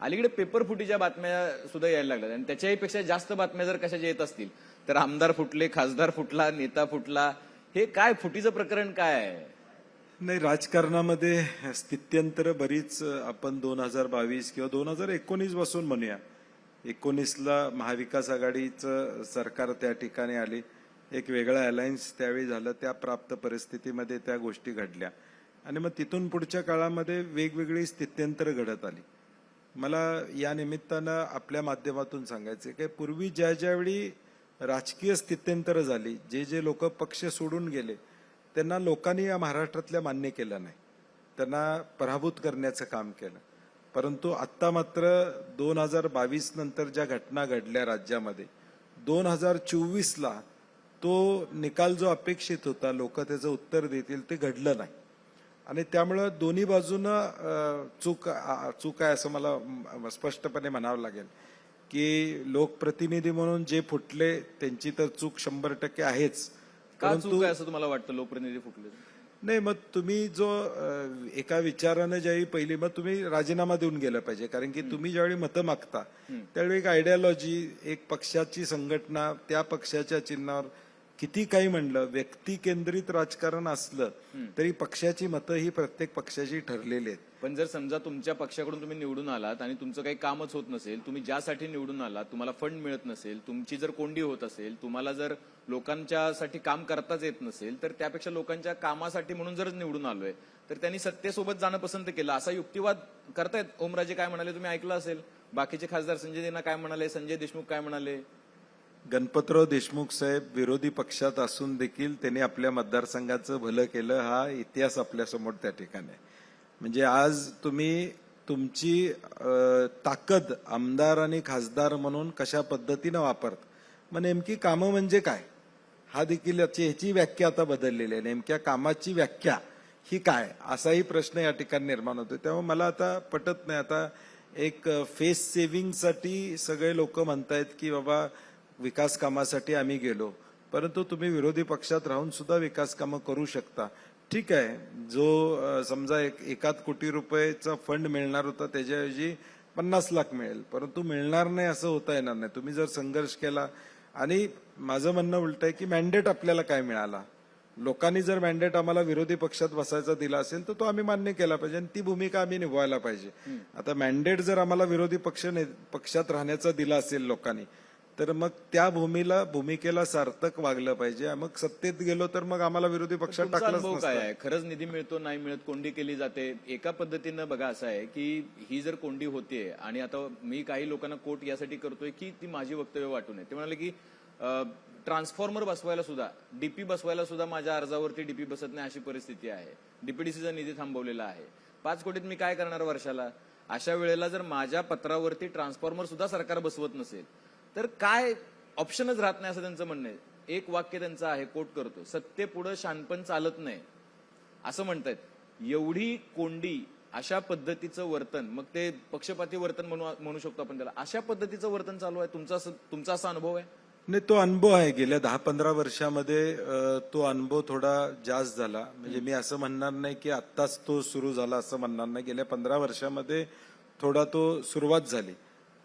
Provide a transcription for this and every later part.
अलीकडे पेपर फुटीच्या बातम्या सुद्धा यायला लागल्यात आणि त्याच्याही पेक्षा जास्त बातम्या जर कशाच्या येत असतील तर आमदार फुटले, खासदार फुटला, नेता फुटला. हे काय फुटीचं प्रकरण काय आहे? नाही, राजकारणामध्ये स्थित्यंतर बरीच आपण 2022 किंवा 2019 पासून म्हणूया. 19ला महाविकास आघाडीचं सरकार त्या ठिकाणी आले, एक वेगळं अलायन्स त्यावेळी झालं, त्या प्राप्त परिस्थितीमध्ये त्या गोष्टी घडल्या आणि मग तिथून पुढच्या काळामध्ये वेगवेगळी स्थित्यंतर घडत आली. मला या निमित्तानं आपल्या माध्यमातून सांगायचं की पूर्वी ज्यावेळी राजकीय स्थित्यंतर झाली, जे लोक पक्ष सोडून गेले त्यांना लोकांनी या महाराष्ट्रातल्या मान्य केलं नाही, त्यांना पराभूत करण्याचं काम केलं. परंतु आत्ता मात्र 2022 नंतर ज्या घटना घडल्या राज्यामध्ये, 2024ला तो निकाल जो अपेक्षित होता, लोक त्याचं उत्तर देतील, ते घडलं नाही. आणि त्यामुळं दोन्ही बाजूनं चूक आहे असं मला स्पष्टपणे म्हणावं लागेल की लोकप्रतिनिधी म्हणून जे फुटले त्यांची तर चूक 100% आहेच. का चूक आहे असं तुम्हाला वाटतं लोकप्रतिनिधी फुटले? नाही, मग तुम्ही जो एका विचारानं ज्यावेळी पहिली मग तुम्ही राजीनामा देऊन गेलं पाहिजे, कारण की तुम्ही ज्यावेळी मतं मागता त्यावेळी एक आयडियोलॉजी, एक पक्षाची संघटना, त्या पक्षाच्या चिन्हावर किती काही म्हणलं, व्यक्ती केंद्रित राजकारण असलं तरी पक्षाची मतं ही प्रत्येक पक्षाची ठरलेली आहेत. पण जर समजा तुमच्या पक्षाकडून तुम्ही निवडून आलात आणि तुमचं काही कामच होत नसेल, तुम्ही ज्यासाठी निवडून आलात तुम्हाला फंड मिळत नसेल, तुमची जर कोंडी होत असेल, तुम्हाला जर लोकांच्यासाठी काम करताच येत नसेल, तर त्यापेक्षा लोकांच्या कामासाठी म्हणून जर निवडून आलोय तर त्यांनी सत्तेसोबत जाणं पसंत केलं असा युक्तिवाद करतायत. ओमराजे काय म्हणाले तुम्ही ऐकलं असेल, बाकीचे खासदार संजय देना काय म्हणाले, संजय देशमुख काय म्हणाले. गणपतराव देशमुख साहेब विरोधी पक्षात असून देखील त्यांनी आपल्या मतदारसंघाचं भलं केलं, हा इतिहास आपल्यासमोर त्या ठिकाणी आहे. म्हणजे आज तुम्ही तुमची ताकद आमदार आणि खासदार म्हणून कशा पद्धतीनं वापरता, मग नेमकी कामं म्हणजे काय, हा देखील ह्याची व्याख्या आता बदललेली आहे. नेमक्या कामाची व्याख्या ही काय असाही प्रश्न या ठिकाणी निर्माण होतो. तेव्हा मला आता पटत नाही. आता एक फेस सेव्हिंगसाठी सगळे लोक म्हणतायत की बाबा विकास कामासाठी आम्ही गेलो, परंतु तुम्ही विरोधी पक्षात राहून सुद्धा विकास कामं करू शकता. ठीक आहे, जो समजा 1 कोटी रुपयेचा फंड मिळणार होता त्याच्याऐवजी 50 लाख मिळेल, परंतु मिळणार नाही असं होता येणार नाही. तुम्ही जर संघर्ष केला, आणि माझं म्हणणं उलट आहे की मॅन्डेट आपल्याला काय मिळाला, लोकांनी जर मॅन्डेट आम्हाला विरोधी पक्षात बसायचा दिला असेल तर तो आम्ही मान्य केला पाहिजे आणि ती भूमिका आम्ही निभवायला पाहिजे. आता मॅन्डेट जर आम्हाला विरोधी पक्षात राहण्याचा दिला असेल लोकांनी, तर मग त्या भूमिकेला सार्थक वागलं पाहिजे. मग सत्तेत गेलो तर मग आम्हाला विरोधी पक्षात टाकलं. काय आहे, खरंच निधी मिळतो नाही मिळत, कोंडी केली जाते. एका पद्धतीनं बघा असं आहे की ही जर कोंडी होतीये, आणि आता मी काही लोकांना कोट यासाठी करतोय की ती माझी वक्तव्य वाटू नये. ते म्हणाले की ट्रान्सफॉर्मर बसवायला सुद्धा, डीपी बसवायला सुद्धा माझ्या अर्जावरती डीपी बसत नाही अशी परिस्थिती आहे. डीपीडीसीचा निधी थांबवलेला आहे. 5 कोटीत मी काय करणार वर्षाला? अशा वेळेला जर माझ्या पत्रावरती ट्रान्सफॉर्मर सुद्धा सरकार बसवत नसेल तर काय ऑप्शनच राहत नाही असं त्यांचं म्हणणं आहे. एक वाक्य त्यांचं आहे, कोट करतो, सत्तेपुढं शानपण चालत नाही असं म्हणतायत. एवढी कोंडी, अशा पद्धतीचं वर्तन, मग ते पक्षपाती वर्तन म्हणू शकतो आपण त्याला, अशा पद्धतीचं वर्तन चालू आहे. तुमचा असा अनुभव आहे? नाही, तो अनुभव आहे. गेल्या 10-15 वर्षामध्ये तो अनुभव थोडा जास्त झाला. म्हणजे मी असं म्हणणार नाही की आत्ताच तो सुरू झाला असं म्हणणार नाही. गेल्या 15 वर्षामध्ये थोडा तो सुरुवात झाली.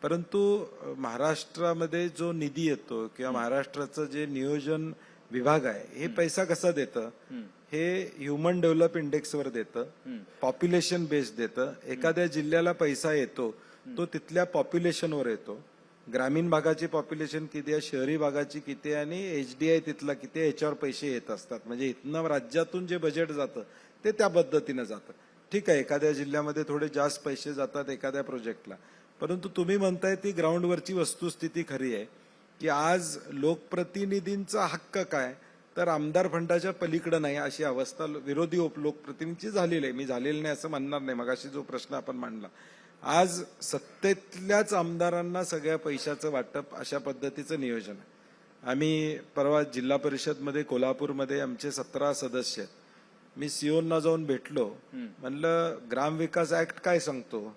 परंतु महाराष्ट्रामध्ये जो निधी येतो किंवा महाराष्ट्राचं जे नियोजन विभाग आहे, हे पैसा कसा देतं, हे ह्युमन डेव्हलप इंडेक्सवर देतं, पॉप्युलेशन बेस्ड देतं. एखाद्या जिल्ह्याला पैसा येतो तो तिथल्या पॉप्युलेशनवर येतो. ग्रामीण भागाची पॉप्युलेशन किती आहे, शहरी भागाची किती आहे आणि HDI तिथला किती आहे, याच्यावर पैसे येत असतात. म्हणजे इथनं राज्यातून जे बजेट जातं ते त्या पद्धतीनं जातं. ठीक आहे, एखाद्या जिल्ह्यामध्ये थोडे जास्त पैसे जातात एखाद्या प्रोजेक्टला, परंतु तुम्ही म्हणताय ती ग्राउंडवरची वस्तुस्थिती खरी आहे की आज लोकप्रतिनिधींचा हक्क काय, तर आमदार फंडाच्या पलीकडे नाही अशी अवस्था विरोधी लोकप्रतिनिधींची झालेली आहे. मी झालेली नाही असं म्हणणार नाही. मगाशी जो प्रश्न आपण मांडला, आज सत्तेतल्याच आमदारांना सगळ्या पैशाचं वाटप अशा पद्धतीचं नियोजन आहे. आम्ही परवा जिल्हा परिषदमध्ये कोल्हापूरमध्ये आमचे 17 सदस्य आहेत. मी सीओना जाऊन भेटलो, म्हणलं ग्रामविकास ऍक्ट काय सांगतो,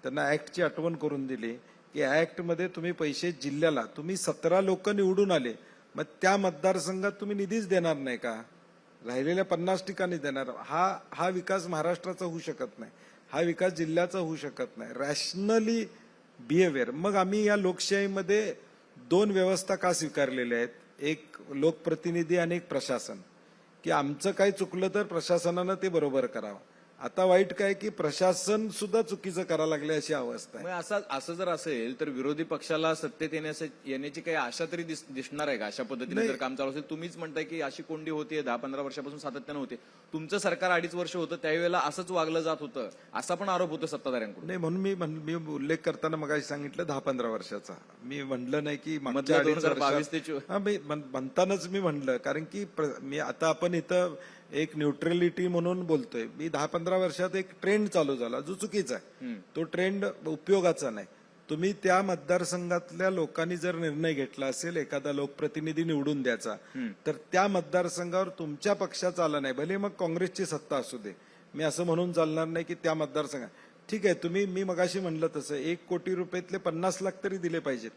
त्यांना ऍक्टची आठवण करून दिली की ऍक्टमध्ये तुम्ही पैसे जिल्ह्याला, तुम्ही 17 लोक निवडून आले, मग त्या मतदारसंघात तुम्ही निधीच देणार नाही का, राहिलेल्या 50 ठिकाणी देणार. हा विकास महाराष्ट्राचा होऊ शकत नाही. हा विकास जिल्ह्याचा होऊ शकत नाही. Rationally behaviour. मग आम्ही या लोकशाहीमध्ये 2 व्यवस्था का स्वीकारलेल्या आहेत, एक लोकप्रतिनिधी आणि एक प्रशासन, की आमचं काही चुकलं तर प्रशासनानं ते बरोबर करावं. आता वाईट काय की प्रशासन सुद्धा चुकीचं करायला लागले अशी अवस्था आहे. मग असं जर असेल तर विरोधी पक्षाला सत्तेत येण्याची काही आशा तरी दिसणार आहे का? अशा पद्धतीने जर काम चालू असेल, तुम्हीच म्हणताय की अशी कोंडी होतीये 10-15 वर्षापासून सातत्यानं होते. तुमचं सरकार 2.5 वर्ष होतं, त्यावेळेला असंच वागलं जात होतं, असा पण आरोप होतो सत्ताधाऱ्यांकडून. नाही, म्हणून मी उल्लेख करताना मगाशी सांगितलं 10-15 वर्षाचा. मी म्हणलं नाही की मागच्या मधल्या 2.5 2022 ते वर्षात. हा, मी म्हणतानाच मी म्हणलं, कारण की मी आता आपण इथं एक न्यूट्रलिटी म्हणून बोलतोय. मी 10-15 वर्षात एक ट्रेंड चालू झाला जो चुकीचा आहे. तो ट्रेंड उपयोगाचा नाही. तुम्ही त्या मतदारसंघातल्या लोकांनी जर निर्णय घेतला असेल एखादा लोकप्रतिनिधी निवडून द्यायचा, तर त्या मतदारसंघावर तुमच्या पक्षाचा आला नाही, भले मग काँग्रेसची सत्ता असू दे, मी असं म्हणून चालणार नाही की त्या मतदारसंघात ठीक आहे तुम्ही, मी मगाशी म्हणलं तसं 1 कोटी रुपयातले 50 लाख तरी दिले पाहिजेत.